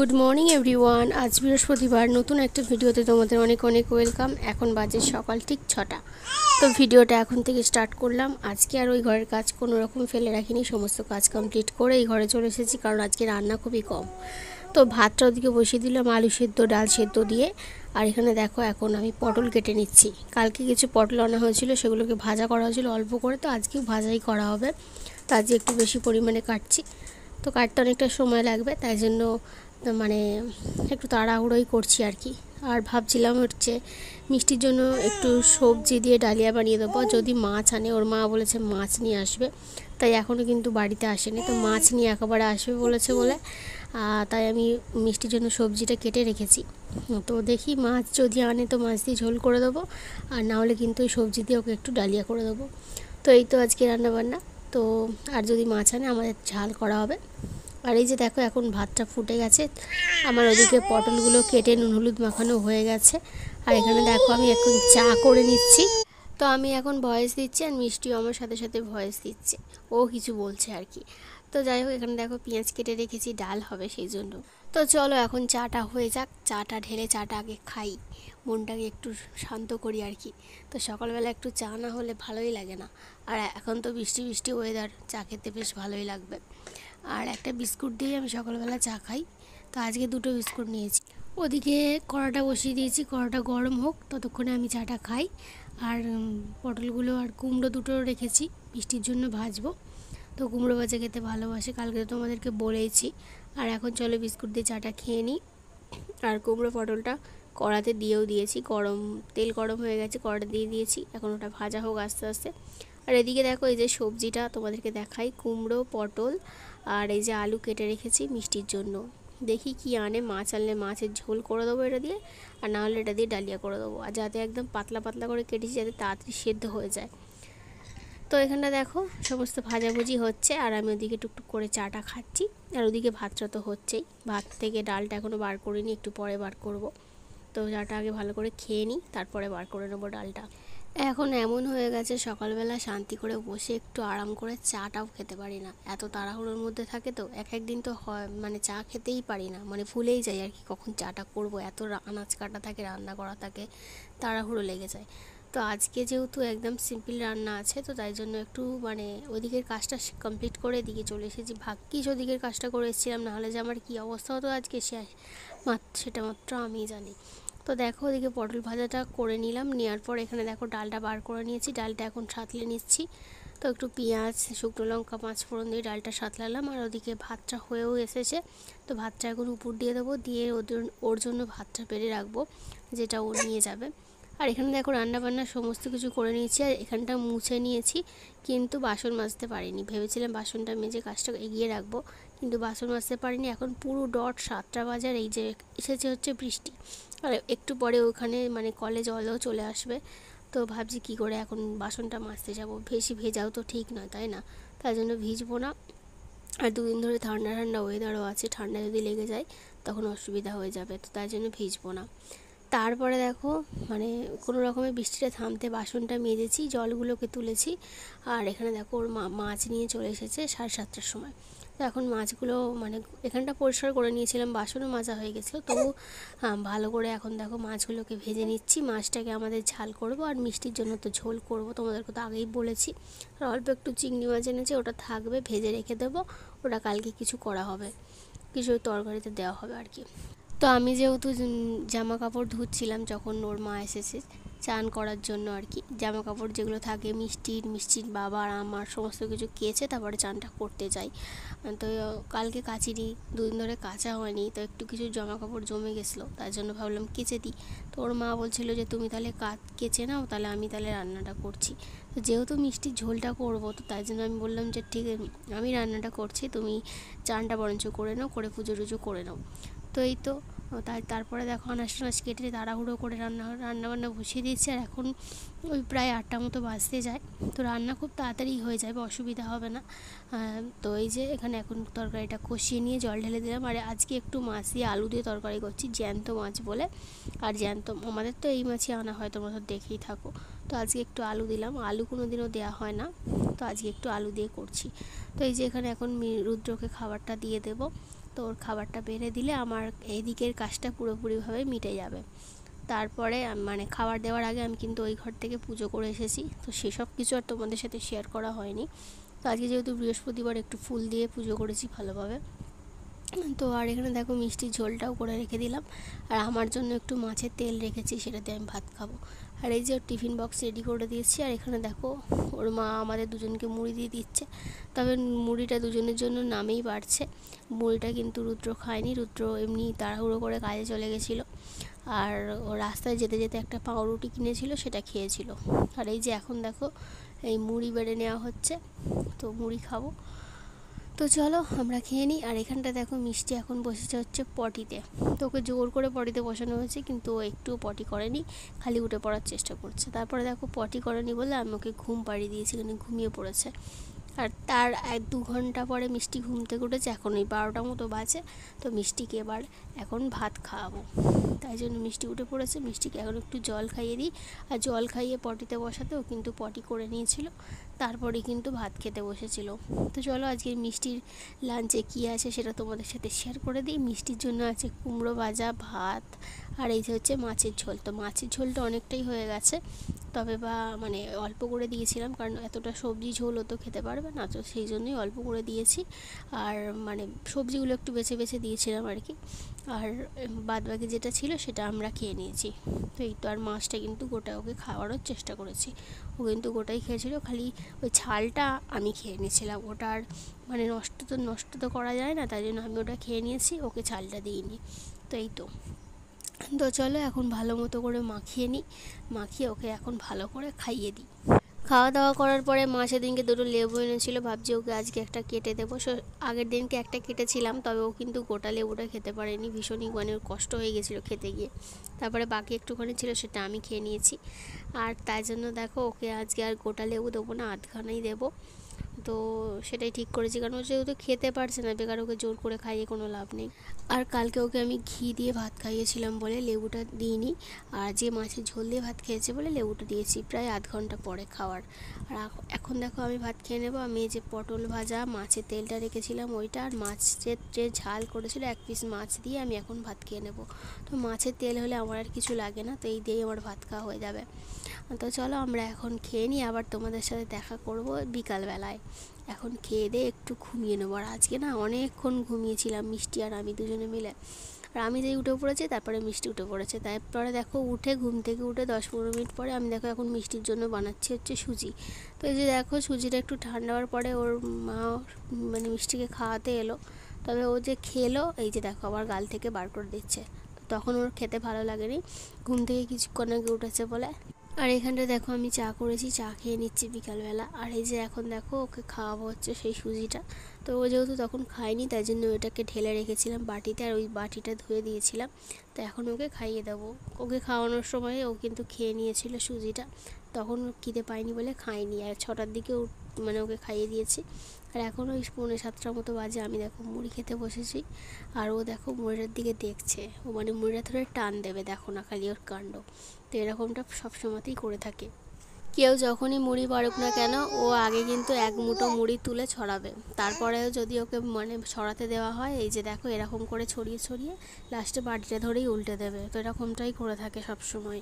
Good morning everyone. আজ বৃহস্পতিবার, নতুন একটা ভিডিওতে তোমাদের অনেক অনেক ওয়েলকাম। এখন বাজে সকাল ঠিক 6টা। তো ভিডিওটা এখন থেকে স্টার্ট করলাম। আজকে আর ওই ঘরের কাজ কোনো রকম ফেলে রাখিনি, সমস্ত কাজ কমপ্লিট করে এই ঘরে চলে এসেছি, কারণ আজকে রান্না খুবই কম। তো ভাতটা ওদিকে বসিয়ে দিলাম আলু সেদ্ধ ডাল সেদ্ধ দিয়ে। আর এখানে দেখো এখন আমি পটল কেটে নিচ্ছি। কালকে কিছু পটল আনা হয়েছিল, সেগুলোকে ভাজা করা হয়েছিল অল্প করে, তো আজকেও ভাজাই করা হবে। তো আজকে একটু বেশি পরিমাণে কাটছি, তো কাটতে অনেকটা সময় লাগবে, তাই জন্য মানে একটু তাড়াহুড়োই করছি আর কি। আর ভাবছিলাম হচ্ছে মিষ্টির জন্য একটু সবজি দিয়ে ডালিয়া বানিয়ে দেবো, যদি মাছ আনে। ওর মা বলেছে মাছ নিয়ে আসবে, তাই এখনও কিন্তু বাড়িতে আসেনি, তো মাছ নিয়ে একেবারে আসবে বলেছে বলে তাই আমি মিষ্টির জন্য সবজিটা কেটে রেখেছি। তো দেখি মাছ যদি আনে তো মাছ দিয়ে ঝোল করে দেবো, আর না হলে কিন্তু ওই সবজি দিয়ে ওকে একটু ডালিয়া করে দেবো। তো এই তো আজকে রান্নাবান্না। তো আর যদি মাছ আনে আমাদের ঝাল করা হবে। আর এই যে দেখো এখন ভাতটা ফুটে গেছে, আমার ওদিকে পটলগুলো কেটে নুন হলুদ মাখানো হয়ে গেছে। আর এখানে দেখো আমি এখন চা করে নিচ্ছি। তো আমি এখন ভয়েস দিচ্ছি আর মিষ্টিও আমার সাথে সাথে ভয়েস দিচ্ছে, ও কিছু বলছে আর কি। তো যাই হোক, এখানে দেখো পেঁয়াজ কেটে রেখেছি, ডাল হবে সেই জন্য। তো চলো এখন চাটা হয়ে যাক, চাটা ঢেলে চাটা আগে খাই, মনটাকে একটু শান্ত করি আর কি। তো সকালবেলা একটু চা না হলে ভালোই লাগে না। আর এখন তো বৃষ্টি বৃষ্টি ওয়েদার, চা খেতে বেশ ভালোই লাগবে। আর একটা বিস্কুট দিয়ে আমি সকালবেলা চা খাই, তো আজকে দুটো বিস্কুট নিয়েছি। ওদিকে কড়াটা বসিয়ে দিয়েছি, কড়াটা গরম হোক ততক্ষণে আমি চাটা খাই। আর পটলগুলো আর কুমড়ো দুটো রেখেছি মিষ্টির জন্য ভাজবো। তো কুমড়ো ভাজা খেতে ভালোবাসে, কালকে তো তোমাদেরকে বলেইছি। আর এখন চলো বিস্কুট দিয়ে চাটা খেয়ে নিই। আর কুমড়ো পটলটা কড়াতে দিয়েও দিয়েছি, তেল গরম হয়ে গেছে, কড়াতে দিয়ে দিয়েছি, এখন ওটা ভাজা হোক আস্তে আস্তে। আর এদিকে দেখো এই যে সবজিটা তোমাদেরকে দেখাই, কুমড়ো পটল আর এই যে আলু কেটে রেখেছি মিষ্টির জন্য। দেখি কি আনে, মাছ আনলে মাছের ঝোল করে দেবো এটা দিয়ে, আর না হলে এটা দিয়ে ডালিয়া করে দেবো। আর যাতে একদম পাতলা পাতলা করে কেটেছি, যাতে তাড়াতাড়ি সেদ্ধ হয়ে যায়। তো এখানটা দেখো সমস্ত ভাজাভুজি হচ্ছে, আর আমি ওদিকে টুকটুক করে চাটা খাচ্ছি। আর ওদিকে ভাতটা তো হচ্ছেই, ভাত থেকে ডালটা এখনও বার করিনি, একটু পরে বার করব। তো চাটা আগে ভালো করে খেয়ে নিই, তারপরে বার করে নেবো ডালটা। এখন এমন হয়ে গেছে সকালবেলা শান্তি করে বসে একটু আরাম করে চাটাও খেতে পারি না, এত তাড়াহুড়োর মধ্যে থাকে। তো এক একদিন তো হয় মানে চা খেতেই পারি না, মানে ভুলেই যাই আর কি কখন চাটা করব, এত আনাজ কাটা থাকে, রান্না করা থাকে, তাড়াহুড়ো লেগে যায়। তো আজকে যেহেতু একদম সিম্পল রান্না আছে, তো তাই জন্য একটু মানে ওদিকের কাজটা কমপ্লিট করে এদিকে চলে এসেছি। ভাগ্যিস ওদিকের কাজটা করে এসেছিলাম, নাহলে যে আমার কী অবস্থা হতো আজকে সেটা মাত্র আমিই জানি। তো দেখো ওদিকে পটল ভাজাটা করে নিলাম, নেওয়ার পর এখানে দেখো ডালটা বার করে নিয়েছি, ডালটা এখন সাঁতলে নিচ্ছি। তো একটু পেঁয়াজ শুকনো লঙ্কা পাঁচ ফোড়ন দিয়ে ডালটা সাঁতলালাম। আর ওদিকে ভাতটা হয়েও এসেছে, তো ভাতটা এখন উপর দিয়ে দেবো, দিয়ে ওর জন্য ভাতটা বেড়ে রাখবো, যেটা ও নিয়ে যাবে। আর এখানে দেখো রান্নাবান্না সমস্ত কিছু করে নিয়েছি, আর এখানটা মুছে নিয়েছি, কিন্তু বাসন মাজতে পারিনি। ভেবেছিলাম বাসনটা মেজে কাজটা এগিয়ে রাখবো, কিন্তু বাসন মাজতে পারিনি। এখন পুরো 7টা বাজার, এই যে এসেছে হচ্ছে বৃষ্টি, আর একটু পরে ওখানে মানে কলে জলও চলে আসবে। তো ভাবছি কি করে এখন বাসনটা মাজতে যাব, বেশি ভেজাও তো ঠিক নয়, তাই না? তাই জন্য ভিজবো না। আর দুদিন ধরে ঠান্ডা ঠান্ডা ওয়েদারও আছে, ঠান্ডা যদি লেগে যায় তখন অসুবিধা হয়ে যাবে, তো তাই জন্য ভিজবো না। তারপরে দেখো মানে কোনো রকমের বৃষ্টিটা থামতে বাসনটা মেজেছি, জলগুলোকে তুলেছি। আর এখানে দেখো ওর মাছ নিয়ে চলে এসেছে 7:30টার সময়। তো এখন মাছগুলো মানে এখানটা পরিষ্কার করে নিয়েছিলাম, বাসনও মাজা হয়ে গেছিলো, তবু ভালো করে এখন দেখো মাছগুলোকে ভেজে নিচ্ছি। মাছটাকে আমাদের ঝাল করব, আর মিষ্টির জন্য তো ঝোল করব, তোমাদেরকে তো আগেই বলেছি। আর অল্প একটু চিংড়ি মাছ এনেছে, ওটা থাকবে, ভেজে রেখে দেবো, ওটা কালকে কিছু করা হবে, কিছু তরকারিতে দেওয়া হবে আর কি। তো আমি যেহেতু জামা কাপড় ধুচ্ছিলাম যখন ওর মা এসেছে চান করার জন্য আর কি, জামা কাপড় যেগুলো থাকে মিষ্টির বাবার আমার সমস্ত কিছু কেচে তারপরে চানটা করতে যাই। তো কালকে কাচিনি, দুদিন ধরে কাচা হয়নি, তো একটু কিছু জামা কাপড় জমে গেছিলো, তার জন্য ভাবলাম কেচে দিই। তো ওর মা বলছিল যে তুমি তাহলে কেচে নাও, তাহলে আমি তাহলে রান্নাটা করছি। তো যেহেতু মিষ্টির ঝোলটা করবো, তো তাই জন্য আমি বললাম যে ঠিক আছে আমি রান্নাটা করছি, তুমি চানটা বরঞ্চ করে নাও, করে পুজো টুজো করে নাও। তো এই তো তারপরে দেখো আনাজ টানাজ কেটে তাড়াহুড়ো করে রান্নাবান্না বসিয়ে দিয়েছি। আর এখন ওই প্রায় 8টা মতো বাজতে যায়, তো রান্না খুব তাড়াতাড়ি হয়ে যাবে, অসুবিধা হবে না। তো এই যে এখানে এখন তরকারিটা কষিয়ে নিয়ে জল ঢেলে দিলাম। আর আজকে একটু মাছ দিয়ে আলু দিয়ে তরকারি করছি, জ্যান্ত মাছ বলে। আর জ্যান্ত আমাদের তো এই মাছই আনা হয়, তোমরা তো দেখেই থাকো। তো আজকে একটু আলু দিলাম, আলু কোনো দিনও দেওয়া হয় না, তো আজকে একটু আলু দিয়ে করছি। তো এই যে এখানে এখন রুদ্রকে খাবারটা দিয়ে দেবো। তো ওর খাবারটা বেড়ে দিলে আমার এই দিকের কাজটা পুরোপুরিভাবে মিটে যাবে। তারপরে মানে খাবার দেওয়ার আগে আমি কিন্তু ওই ঘর থেকে পুজো করে এসেছি, তো সেসব কিছু আর তোমাদের সাথে শেয়ার করা হয়নি। তো আজকে যেহেতু বৃহস্পতিবার একটু ফুল দিয়ে পুজো করেছি ভালোভাবে। তো আর এখানে দেখো মিষ্টির ঝোলটাও করে রেখে দিলাম, আর আমার জন্য একটু মাছের তেল রেখেছি, সেটাতে আমি ভাত খাবো। আর এই যে ওর টিফিন বক্স রেডি করে দিয়েছি, আর এখানে দেখো ওর মা আমাদের দুজনকে মুড়ি দিয়ে দিচ্ছে। তবে মুড়িটা দুজনের জন্য নামেই বাড়ছে, মুড়িটা কিন্তু রুদ্র খায়নি, রুদ্র এমনি তাড়াহুড়ো করে কাজে চলে গেছিলো। আর ও রাস্তায় যেতে যেতে একটা পাউরুটি কিনেছিল, সেটা খেয়েছিল। আর এই যে এখন দেখো এই মুড়ি বেড়ে নেওয়া হচ্ছে, তো মুড়ি খাবো। তো চলো আমরা খেয়ে নিই। আর এখানটা দেখো মিষ্টি এখন বসেছে হচ্ছে পটিতে, তো ওকে জোর করে পটিতে বসানো হয়েছে, কিন্তু ও একটুও পটি করেনি, খালি উঠে পড়ার চেষ্টা করছে। তারপরে দেখো পটি করেনি বলে আমি ওকে ঘুম পাড়িয়ে দিয়েছি, কিন্তু ঘুমিয়ে পড়েছে। আর তার 1-2 ঘন্টা পরে মিষ্টি ঘুম থেকে উঠেছে, এখন ওই 12টা মতো বাজে। তো মিষ্টিকে এবার এখন ভাত খাওয়াবো, তাই জন্য মিষ্টি উঠে পড়েছে। মিষ্টিকে এখন একটু জল খাইয়ে দিই, আর জল খাইয়ে পটিতে বসাতেও কিন্তু পটি করে নিয়েছিল, তারপরে কিন্তু ভাত খেতে বসেছিল। তো চলো আজকে মিষ্টির লাঞ্চে কী আছে সেটা তোমাদের সাথে শেয়ার করে দিই। মিষ্টির জন্য আছে কুমড়ো ভাজা, ভাত, আর এই যে হচ্ছে মাছের ঝোল। তো মাছের ঝোলটা অনেকটাই হয়ে গেছে, তবে বা মানে অল্প করে দিয়েছিলাম, কারণ এতটা সবজি ঝোল ও তো খেতে পারবে না, তো সেই জন্যই অল্প করে দিয়েছি। আর মানে সবজিগুলো একটু বেছে বেছে দিয়েছিলাম আর কি, আর বাদবাকি যেটা ছিল সেটা আমরা খেয়ে নিয়েছি। তো এই তো, আর মাছটা কিন্তু গোটা ওকে খাওয়ারও চেষ্টা করেছি, ও কিন্তু গোটাই খেয়েছিল, খালি ওই ছালটা আমি খেয়ে নিয়েছিলাম। ওটা আর মানে নষ্ট তো করা যায় না, তাই জন্য আমি ওটা খেয়ে নিয়েছি, ওকে ছালটা দিইনি। তো এই তো, তো চলো এখন ভালো মতো করে মাখিয়ে নিই, মাখিয়ে ওকে এখন ভালো করে খাইয়ে দিই। খাওয়া দাওয়া করার পরে মা সেদিনকে 2টো লেবু এনেছিল, ভাবছি ওকে আজকে একটা কেটে দেবো। আগের দিনকে একটা কেটেছিলাম, তবে ও কিন্তু গোটা লেবুটা খেতে পারেনি, ভীষণই মানে ওর কষ্ট হয়ে গেছিলো খেতে গিয়ে। তারপরে বাকি একটুখানি ছিল, সেটা আমি খেয়ে নিয়েছি। আর তাই জন্য দেখো ওকে আজকে আর গোটা লেবু দেবো না, আধখানাই দেবো। তো সেটাই ঠিক করেছি, কারণ ও যেহেতু খেতে পারছে না, বেকার ওকে জোর করে খাইয়ে কোনো লাভ নেই। আর কালকে ওকে আমি ঘি দিয়ে ভাত খাইয়েছিলাম বলে লেবুটা দিইনি, আর যে মাছের ঝোল দিয়ে ভাত খেয়েছে বলে লেবুটা দিয়েছি প্রায় আধ ঘন্টা পরে খাওয়ার। আর এখন দেখো আমি ভাত খেয়ে নেবো। আমি এই যে পটল ভাজা, মাছের তেলটা রেখেছিলাম ওইটা, আর মাছের যে ঝাল করেছিল 1 পিস মাছ দিয়ে আমি এখন ভাত খেয়ে নেবো। তো মাছের তেল হলে আমার আর কিছু লাগে না, তো এই দিয়েই আমার ভাত খাওয়া হয়ে যাবে। তো চলো আমরা এখন খেয়ে নিই, আবার তোমাদের সাথে দেখা করব বিকালবেলায়। এখন খেয়ে দিয়ে একটু ঘুমিয়ে নেবো। আর আজকে না অনেকক্ষণ ঘুমিয়েছিলাম মিষ্টি আর আমি দুজনে মিলে। আর আমি যেই উঠে পড়েছি, তারপরে মিষ্টি উঠে পড়েছে। তারপরে দেখো উঠে ঘুম থেকে উঠে 10-15 মিনিট পরে আমি দেখো এখন মিষ্টির জন্য বানাচ্ছি হচ্ছে সুজি। তো এই যে দেখো সুজিটা একটু ঠান্ডা হওয়ার পরে ওর মা মানে মিষ্টিকে খাওয়াতে এলো, তবে ও যে খেলো, এই যে দেখো আবার গাল থেকে বার করে দিচ্ছে। তখন ওর খেতে ভালো লাগেনি, ঘুম থেকে কিছুক্ষণ আগে উঠেছে বলে। আর এখানটা দেখো আমি চা করেছি, চা খেয়ে নিচ্ছি বিকালবেলা। আর এই যে এখন দেখো ওকে খাওয়াবো হচ্ছে সেই সুজিটা। তো ও যেহেতু তখন খায়নি, তাই জন্য ওটাকে ঢেলে রেখেছিলাম বাটিতে, আর ওই বাটিটা ধুয়ে দিয়েছিলাম। তো এখন ওকে খাইয়ে দেবো। ওকে খাওয়ানোর সময় ও কিন্তু খেয়ে নিয়েছিল সুজিটা, তখন খিদে পায়নি বলে খায়নি। আর 6টার দিকে মানে ওকে খাইয়ে দিয়েছি। আর এখন ওই 6:45 মতো বাজে, আমি দেখো মুড়ি খেতে বসেছি, আর ও দেখো মুড়িটার দিকে দেখছে, ও মানে মুড়িটা ধরে টান দেবে, দেখো না খালি ওর কাণ্ড। তো এরকমটা সবসময়তেই করে থাকে। কেউ যখনই মুড়ি বাড়ুক না কেন, ও আগে কিন্তু 1 মুঠো মুড়ি তুলে ছড়াবে, তারপরেও যদি ওকে মানে ছড়াতে দেওয়া হয়, এই যে দেখো এরকম করে ছড়িয়ে ছড়িয়ে লাস্টে বাটিটা ধরেই উল্টে দেবে। তো এরকমটাই করে থাকে সবসময়।